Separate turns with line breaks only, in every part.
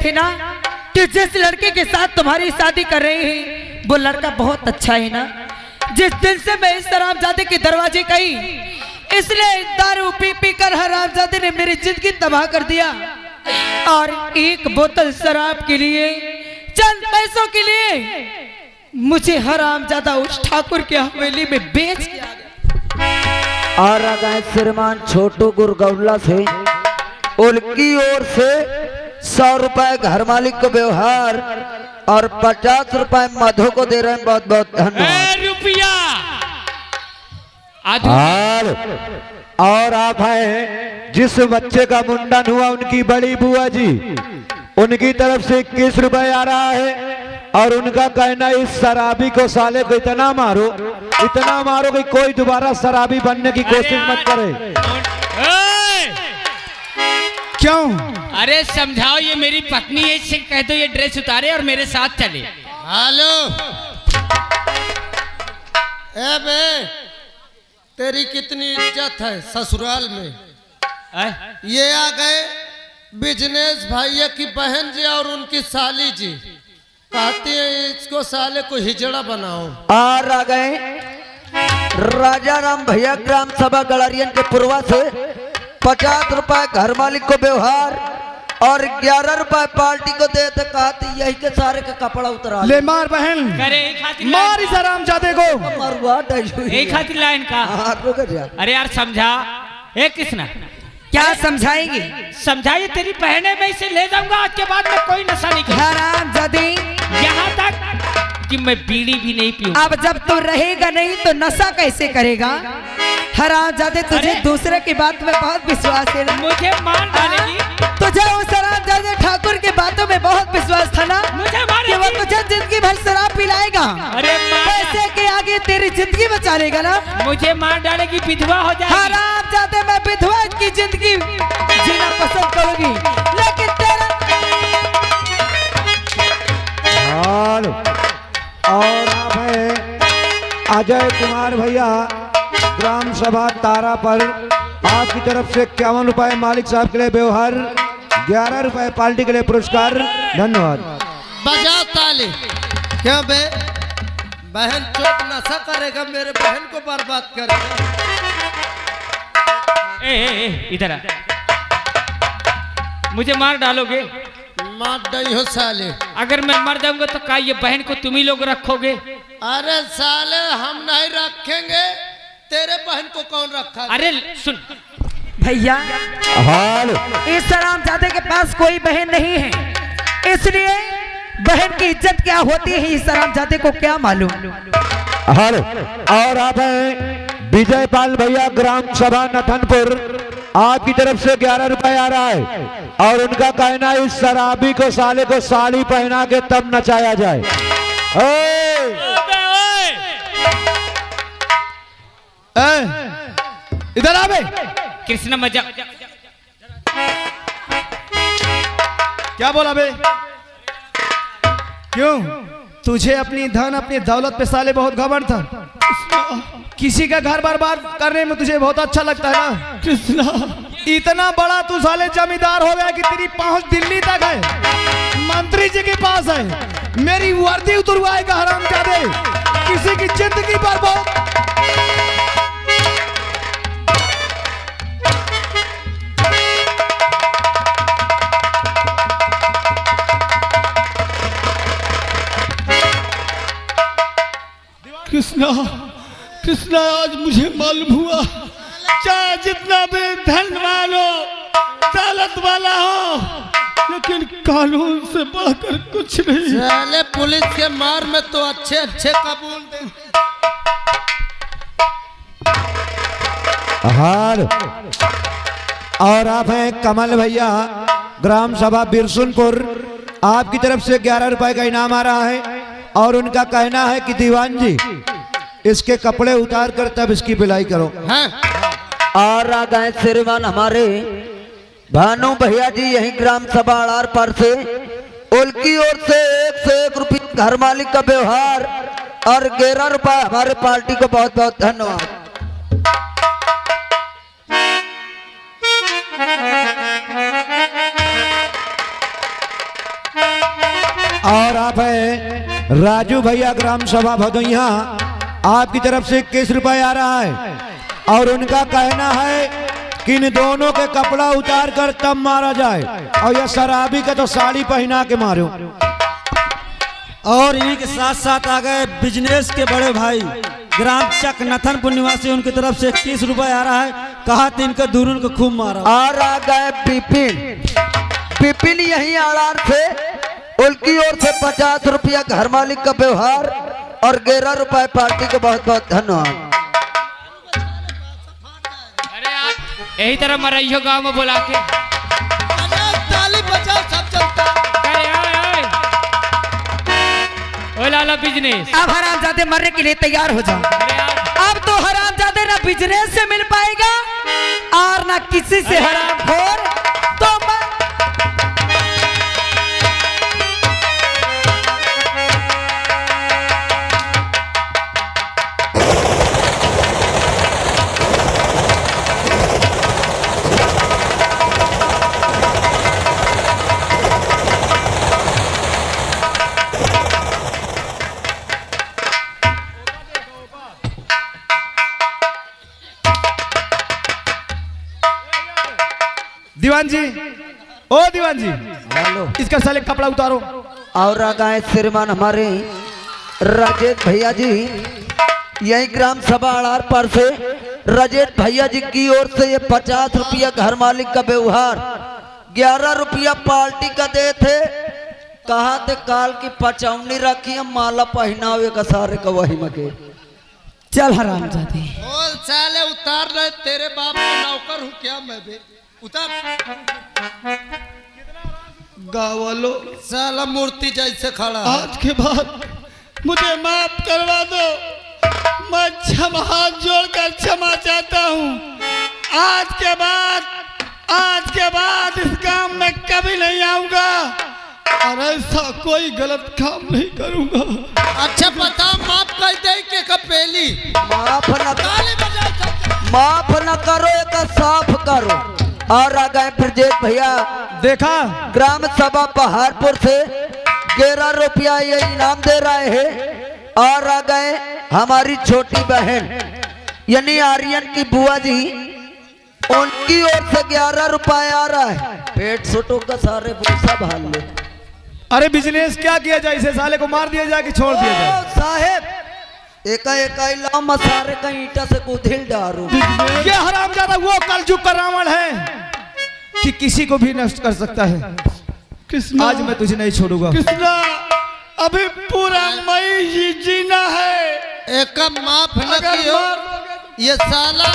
थे ना कि जिस लड़के के साथ तुम्हारी शादी कर रहे हैं वो लड़का बहुत अच्छा है ना। जिस दिन से मैं इस हरामजादे के दरवाजे गई, इसलिए दारू पी पी कर हरामजादे ने मेरी जिंदगी तबाह कर दिया और एक बोतल शराब के लिए, चंद पैसों के लिए मुझे हरामजादा उस ठाकुर की हवेली में बेच दिया।
और गए श्रीमान छोटू गुरगौला से उनकी ओर से 100 रुपए घर मालिक को व्यवहार और 50 रुपए मधु को दे रहे हैं। बहुत बहुत धन्यवाद।
रुपया
और आप हैं जिस बच्चे का मुंडन हुआ उनकी बड़ी बुआ जी, उनकी तरफ से 21 रुपए आ रहा है और उनका कहना इस शराबी को साले को इतना मारो कि कोई दोबारा शराबी बनने की कोशिश मत करे।
क्यों? अरे समझाओ, ये मेरी पत्नी है, इससे कह दो ये ड्रेस उतारे और मेरे साथ चले।
हेलो ए बे, तेरी कितनी इज्जत है ससुराल में। ये आ गए बिजनेस भैया की बहन जी और उनकी साली जी, कहती है इसको साले को हिजड़ा बनाओ।
और आ गए राजा राम भैया ग्राम सभा गड़रियन के पूर्वा से 50 रुपए घर मालिक को व्यवहार और 11 रुपए पार्टी को दे, तो कहती यही के सारे का कपड़ा उतरा
ले मार बहन, मार इस हरामजादे को।
मरवा
एक खातिर लाइन का। अरे यार समझा। एक किसना
क्या समझाएगी?
समझाइए, तेरी बहने मैं इसे ले जाऊंगा, आज के बाद में कोई नशा नहीं करूंगा।
हरामजादी,
यहाँ तक कि मैं बीड़ी भी नहीं पीऊंगा।
अब जब तू रहेगा नहीं तो नशा कैसे करेगा? हरामजादे, तुझे दूसरे की बात में बहुत विश्वास है ना?
मुझे मार डालेगी।
तुझे उस हरामजादे ठाकुर की बातों में बहुत विश्वास था ना
मुझे
कि वो तुझे जिंदगी भर शराब पिलाएगा,
अरे
पैसे के आगे तेरी जिंदगी बचा लेगा ना?
मुझे मार डालेगी, विधवा हो जाएगी।
हरामजादे, मैं विधवा की जिंदगी जीना पसंद करूंगी, लेकिन तेरा
और आप हैं अजय कुमार भैया ग्राम सभा तारा पर, आपकी तरफ से 51 रुपए मालिक साहब के लिए व्यवहार, 11 रुपए पार्टी के लिए पुरस्कार। धन्यवाद।
बजाओ ताली। क्यों बे, बहन चोट नशा करेगा, मेरे बहन को बर्बाद करेगा।
इधर आ। मुझे मार डालोगे?
मार नहीं हो साले।
अगर मैं मर जाऊंगा तो क्या ये बहन को तुम ही लोग रखोगे?
अरे साले हम नहीं रखेंगे, तेरे बहन को कौन रखा?
अरे सुन
भैया, इस हरामजादे के पास कोई बहन नहीं है, इसलिए बहन की इज्जत क्या होती है इस हरामजादे को क्या मालूम।
और आप हैं विजय पाल भैया ग्राम सभा नथनपुर, आपकी तरफ से 11 रुपए आ रहा है और उनका कहना है इस शराबी को साले को साड़ी पहना के तब नचाया जाए। इधर आ बे।
कृष्ण मजा।
क्या बोला बे? क्यों? तुझे अपनी धन अपनी दौलत पे साले बहुत घमंड था। किसी का घर बर्बाद करने में तुझे बहुत अच्छा लगता है ना कृष्णा? इतना बड़ा तू साले जमींदार हो गया कि तेरी पहुंच दिल्ली तक है, मंत्री जी के पास है। मेरी वर्दी उतरवाएगा हरामजादे, किसी की जिंदगी पर बहुत।
कृष्णा आज मुझे मालूम हुआ, चाहे जितना भी धनवान हो, दौलत वाला हो, लेकिन कानून से बढ़कर कुछ नहीं।
साले पुलिस के मार में तो अच्छे अच्छे कबूल दे।
और आप हैं कमल भैया ग्राम सभा बिरसुनपुर, आपकी तरफ से 11 रुपए का इनाम आ रहा है और उनका कहना है कि दीवान जी इसके कपड़े उतार कर तब इसकी पिलाई करो।
और आ गए श्रीमान हमारे भानु भैया जी यही ग्राम सभा अड़ार पर से, उनकी ओर से 101 रुपये घर मालिक का व्यवहार और 11 रुपए हमारे पार्टी को बहुत बहुत धन्यवाद।
और आप है राजू भैया ग्राम सभा भदोइया, आपकी तरफ से 21 रुपए आ रहा है और उनका कहना है कि इन दोनों के कपड़ा उतार कर तब मारा जाए और यह शराबी का तो साड़ी पहना के मारो।
और इन्हीं के साथ साथ आ गए बिजनेस के बड़े भाई ग्राम चक नथनपुर निवासी, उनकी तरफ से 21 रुपए आ रहा है। कहा तीन के दूरून को खूब मारा।
और आ गए पिपिन यही आड़ार से, उनकी ओर से 50 रुपया घर मालिक का व्यवहार और 11 रुपए पार्टी को बहुत बहुत धन्यवाद।
अरे यार यही तरह मरइयो गांव में बुला के
ताली बजाओ सब चलता।
अरे आए ओ लाला बिजनेस।
अब हरामजादे मरने के लिए तैयार हो जाओ।
अरे यार
अब तो हरामजादे ना बिजनेस से मिल पाएगा और ना किसी से हरामखोर। तो
दीवान जी, ओ दीवान जी,
हेलो।
इसका साले कपड़ा उतारो।
और आ गए श्रीमान हमारे राजेश भैया जी, यही ग्राम सभा अड़ार पर से राजेश भैया जी की ओर से ये 50 रुपया घर मालिक का व्यवहार, 11 रुपया पार्टी का दे थे। कहा थे काल की पचौनी रखी है, माला पहनावे का सारे का वही मके।
चल हरामजादे।
बोल साले उतार रहे, तेरे बाप का नौकर हूँ क्या मैं भी? उतार
गावलो
साला मूर्ति जैसे खड़ा है।
आज के बाद मुझे माफ करवा दो, मैं क्षमा हाथ जोड़कर क्षमा चाहता हूँ। आज के बाद इस काम में कभी नहीं आऊंगा और ऐसा कोई गलत काम नहीं करूंगा।
अच्छा बता, माफ कर दे के कपेली
माफ न करो, एक साफ करो। और आ गए ब्रजेश भैया,
देखा
ग्राम सभा पहाड़पुर से 11 रुपया ये इनाम दे रहे हैं। और आ गए हमारी छोटी बहन यानी आर्यन की बुआ जी, उनकी ओर से 11 रुपया आ रहा है। पेट सुटो का सारे भूसा भाल ले।
अरे बिजनेस क्या किया जाए, इसे साले को मार दिया जाए कि छोड़ दिया जाए?
साहेब एक लाओ मसारे का ईंटा से कुधिल डारो।
ये हरामजादा वो कलयुग का रावण है कि किसी को भी नष्ट कर सकता है।
कृष्णा,
आज मैं तुझे नहीं छोड़ूंगा।
कृष्णा, अभी पूरा मई ही जीना है।
एक माफ न कियो, ये साला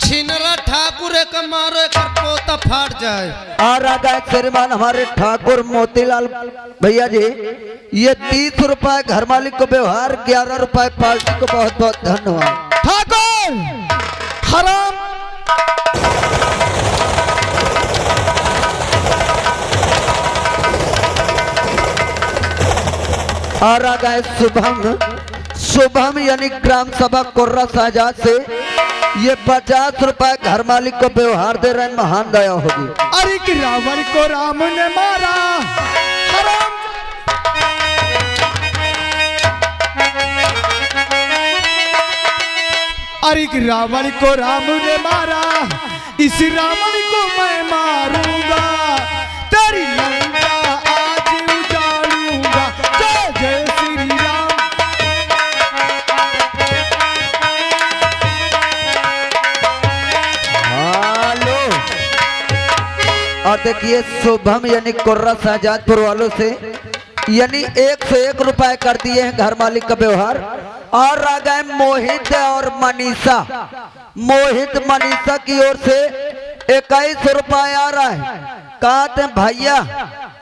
छिनरा ठाकुर एक मारो, एक पोता फाट जाए।
और आ गए श्रीमान हमारे ठाकुर मोतीलाल भैया जी, ये 30 रुपए घर मालिक को व्यवहार, 11 रुपए पार्टी को बहुत बहुत धन्यवाद।
ठाकुर हराम,
और आ गए शुभम यानी ग्राम सभा कोर्रा साजाद से ये 50 रुपए घर मालिक को व्यवहार दे रहे हैं। महान दया होगी।
अरे कि रावण को राम ने मारा, हराम। अरे कि रावण को राम ने मारा, इस रावण को मैं मारूंगा, तेरी लंका आज उजाड़ूंगा। जय जय श्री राम।
और देखिए शुभम यानी कोर्रा साजादपुर वालों से यानी 1 से 1 रुपए कर दिए हैं घर मालिक का व्यवहार। और आ गए मोहित और मनीषा, मोहित मनीषा की ओर से 21 रुपए आ रहा है। कहते हैं भैया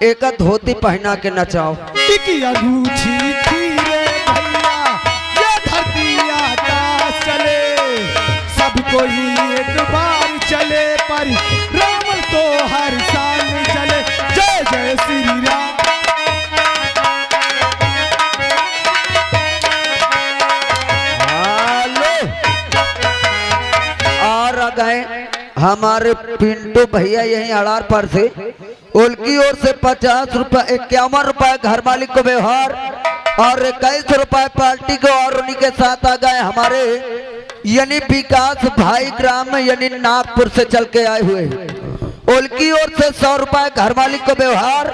एक धोती पहना के नचाओ।
की अनूठी थी रे भैया, ये धरती आकाश चले, सबको ही एक बार चले, पर रावण तो हर साल चले। जय जय श्री राम।
और आ गए हमारे पिंटू भैया यहीं अड़ार पर से, उनकी ओर से 50 रुपए 51 रुपए घर मालिक को व्यवहार और 21 रुपए पार्टी को। और उन्हीं के साथ आ गए हमारे यानी विकास भाई ग्राम यानी नागपुर से चल के आए हुए, उनकी ओर से 100 रुपए घर मालिक को व्यवहार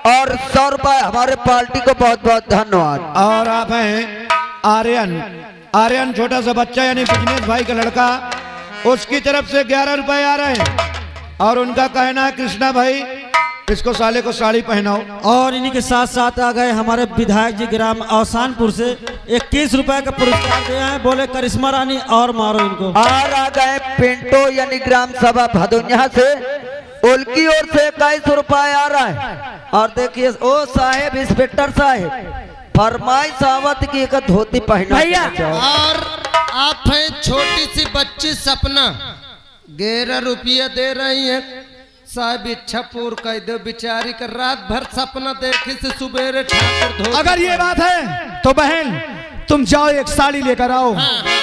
और 100 रुपए हमारे पार्टी को। बहुत बहुत धन्यवाद।
और आप हैं आर्यन, आर्यन छोटा सा बच्चा यानी बिजनेस भाई का लड़का, उसकी तरफ से 11 रुपए आ रहे हैं। और उनका कहना है कृष्णा भाई इसको साले को साड़ी पहनाओ।
और इन्हीं के साथ साथ आ गए हमारे विधायक जी ग्राम अवसानपुर से 21 रुपए का पुरस्कार दिए हैं। बोले करिश्मा रानी और मारो इनको।
और आ गए पिंटो यानी ग्राम सभा भदोनिया से, उनकी ओर से 21 रुपए आ रहा है। और देखिए ओ साहेब इंस्पेक्टर साहेब फरमाइश आवत की एक धोती पहना
भैया।
और आप हैं छोटी सी बच्ची सपना 11 रुपया दे रही है। साहब इच्छा पूर्ण कर दो बेचारी का, रात भर सपना देखी से सुबेरे ठाकुर धो।
अगर ये बात है तो बहन तुम जाओ एक साड़ी लेकर आओ।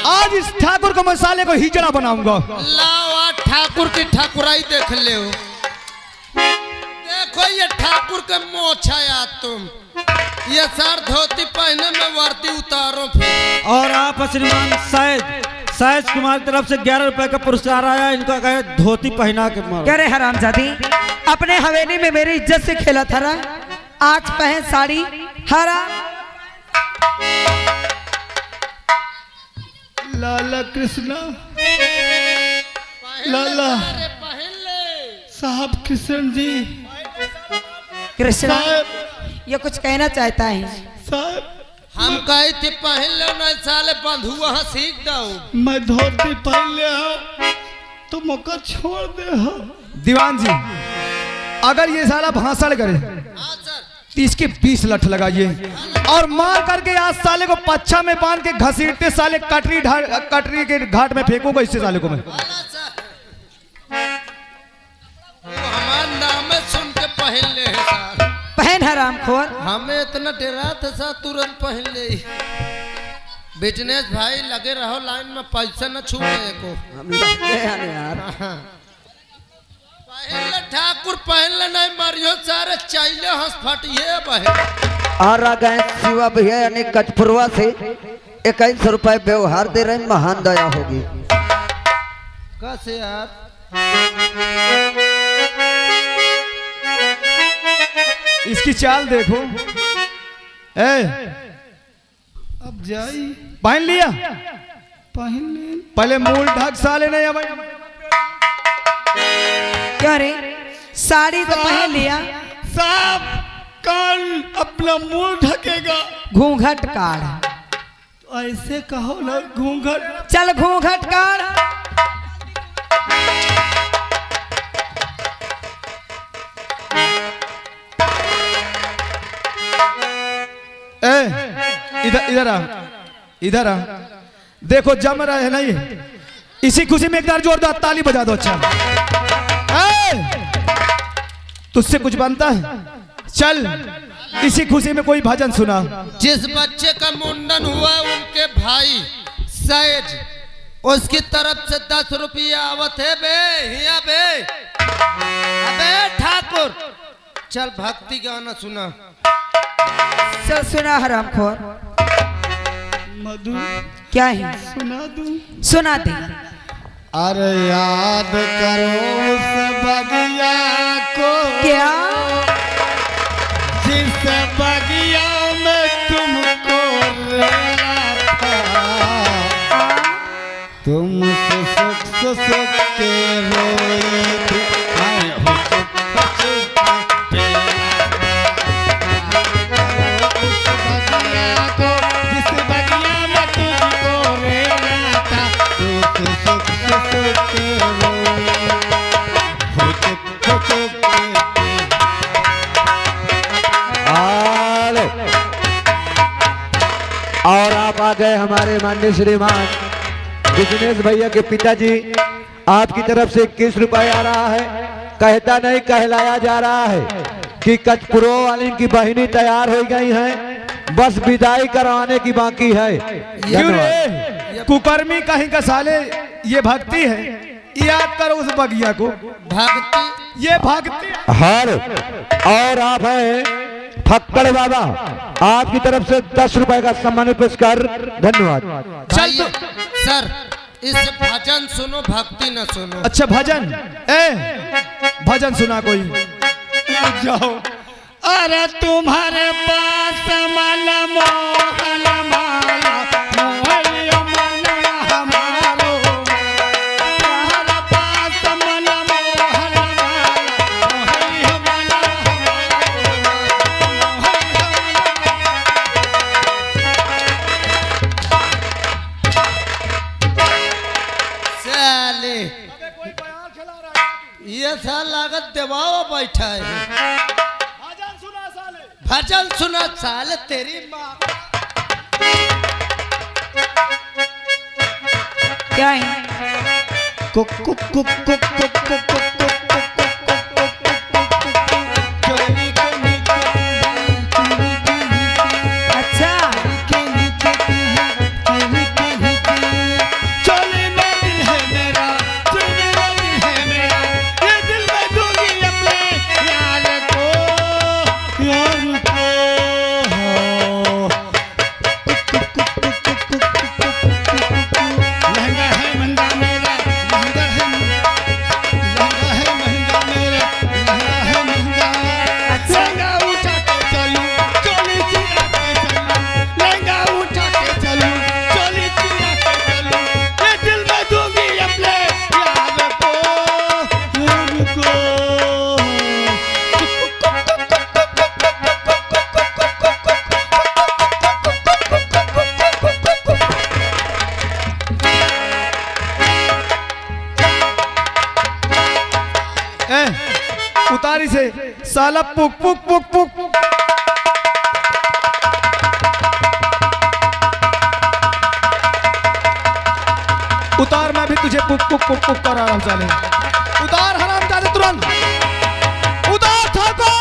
आज इस ठाकुर को मसाले को हिजड़ा बनाऊंगा।
लाओ आज ठाकुर की ठाकुराई देख ले। देखो ये ठाकुर के मोछा यार तुम, ये सर धोती पहने में वर्दी उतारो फिर।
और आप श्रीमान शायद कुमार की तरफ से 11 रुपए का पुरस्कार आया। इनका कहे धोती पहना के मारो।
कह रहे हरामजादी अपने हवेली में मेरी इज्जत से खेला था ना, आज पहन साड़ी हरा।
लाला कृष्णा, लाला
अरे पहन ले
साहब कृष्ण जी,
कृष्णा
साहब
ये कुछ कहना चाहता है।
साहब
हम कहे थे पहन लो नहीं साले बंधुआ सीख दो।
मैं धोती पहन ले हूँ तो मौका छोड़ दे हो।
दीवान जी अगर ये साला भाषण करे
हाँ सर,
तो इसके 20 लठ लगाइए और मार करके आज साले को पच्छा में बांध के घसीटते साले कटरी के घाट में फेंकूंगा इससे साले को मैं।
वाला सर वो हमारा नाम है सुन के पहन ले है सर।
पहन हरामखोर।
हमें इतना डरा था सर, तुरंत पहन ले। बिजनेस भाई लगे रहो लाइन में, पैसा न छूटे को।
हम लगते हैं यार।
पहन ले ठाकुर, पहन ले नहीं मारियो सारे चाइले हंस फटिए बहे।
और आ गए शिवा भैया यानी कचपुरवा से 21 रुपए व्यवहार दे रहे हैं। महान दया होगी।
कैसे यार
इसकी चाल देखो। ए
अब जाई
पहन लिया,
पहन ले।
पहले मूल ढक साले नहीं अब
क्या रे साड़ी तो पहन लिया,
साहब कान अपना मुंह ढकेगा।
घूंघट काढ़।
ऐसे कहो ना घूंघट।
चल घूंघट काढ़।
इधर आ, इधर आ। देखो जम रहा है नहीं, इसी खुशी में एक बार जोरदार ताली बजा दो। अच्छा तुझसे कुछ बनता है? चल इसी खुशी में कोई भजन सुना।
जिस बच्चे का मुंडन हुआ उनके भाई सैज उसकी तरफ से 10 रुपया आवत है बे। हिया बे अबे ठाकुर चल भक्ति गाना सुना।
चल सुना हरामखोर।
मधु
क्या है?
सुना दूं?
सुना दे।
अरे याद करो उस बगिया को,
क्या?
जिस बगिया में तुमको रेला था, तुम सुसुक के रोई थी। आए हो सुसुक के उस बगिया को, जिस बगिया में तुमको रेला था, तू सुसुक के रोई हो चुप के।
और आप आ गए हमारे माननीय श्रीमान बिजनेस भैया के पिताजी, आपकी तरफ से 21 रुपए आ रहा है। कहता नहीं कहलाया जा रहा है कि कचपुरो वाली की बहिनी तैयार हो गई हैं, बस विदाई करवाने की बाकी है।
क्यों रे कुकर्मी कहीं का साले, ये भक्ति है। याद करो उस बगिया को।
भक्ति
ये भागती
हर और आप हैं फक्कड़ बाबा, आपकी तरफ से 10 रुपए का सम्मानित पुरस्कार। धन्यवाद।
चल
भाई, सर इस भजन सुनो, भक्ति न सुनो।
अच्छा भजन, भजन सुना कोई।
जाओ। अरे तुम्हारे पास मन मोहन माला मोहलियो मन हमारो, तुम्हारे पास मन मोहन माला मोहलियो मन
साले ये साल लागत देवाओ बैठा है। भजन सुना साले तेरी माँ।
क्या है?
Cook cook cook cook cook cook cook
अच्छा
चोली में दिल है मेरा, चोली में दिल है मेरा, ये दिल में दूंगी अपने यार को, यार को। लहंगा है महंगा मेरा, लहंगा है महंगा मेरा, लहंगा है महंगा। लहंगा उठा के चलूं, चोली चिरा के चलूं, लहंगा उठा के चलूं, चोली चिरा के चलूं, ये दिल में दूंगी अपने यार को, यार को।
उतारी से साला पुक पुक पुक पुक। उतार, मैं भी तुझे पुक पुक पुक पुक कर आराम चाले। उतार हराम चाले तुरंत उतार ठाकुर।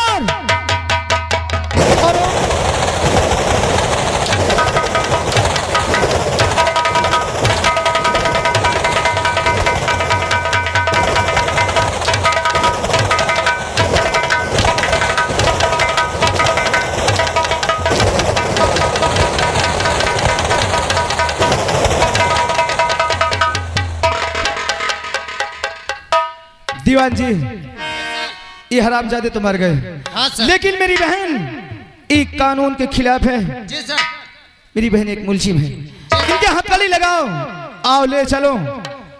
दीवान जी, ये हरामजादे तो मर गए,
हाँ सर।
लेकिन मेरी बहन एक कानून के खिलाफ है।
जी सर।
मेरी बहन एक मुलजिम है, इनके हथकड़ी लगाओ, आओ ले चलो।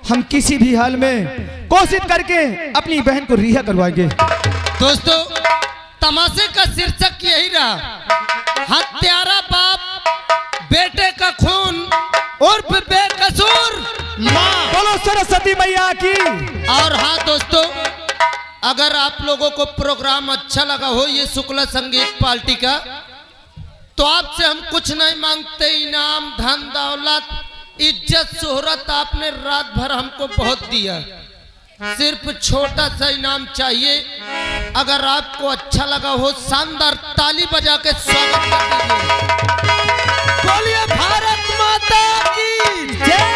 हम किसी भी हाल में कोशिश करके अपनी बहन को रिहा करवाएंगे।
दोस्तों तमाशे का शीर्षक यही रहा, हत्यारा बाप बेटे का खून उर्फ बेकसूर माँ।
बोलो सरस्वती मैया की।
और हाँ दोस्तों, अगर आप लोगों को प्रोग्राम अच्छा लगा हो ये शुक्ला संगीत पार्टी का, तो आपसे हम कुछ नहीं मांगते, इनाम धन दौलत इज्जत शोहरत आपने रात भर हमको बहुत दिया, सिर्फ छोटा सा इनाम चाहिए। अगर आपको अच्छा लगा हो शानदार ताली बजा के स्वागत कर दीजिए। बोलिए भारत माता की जय।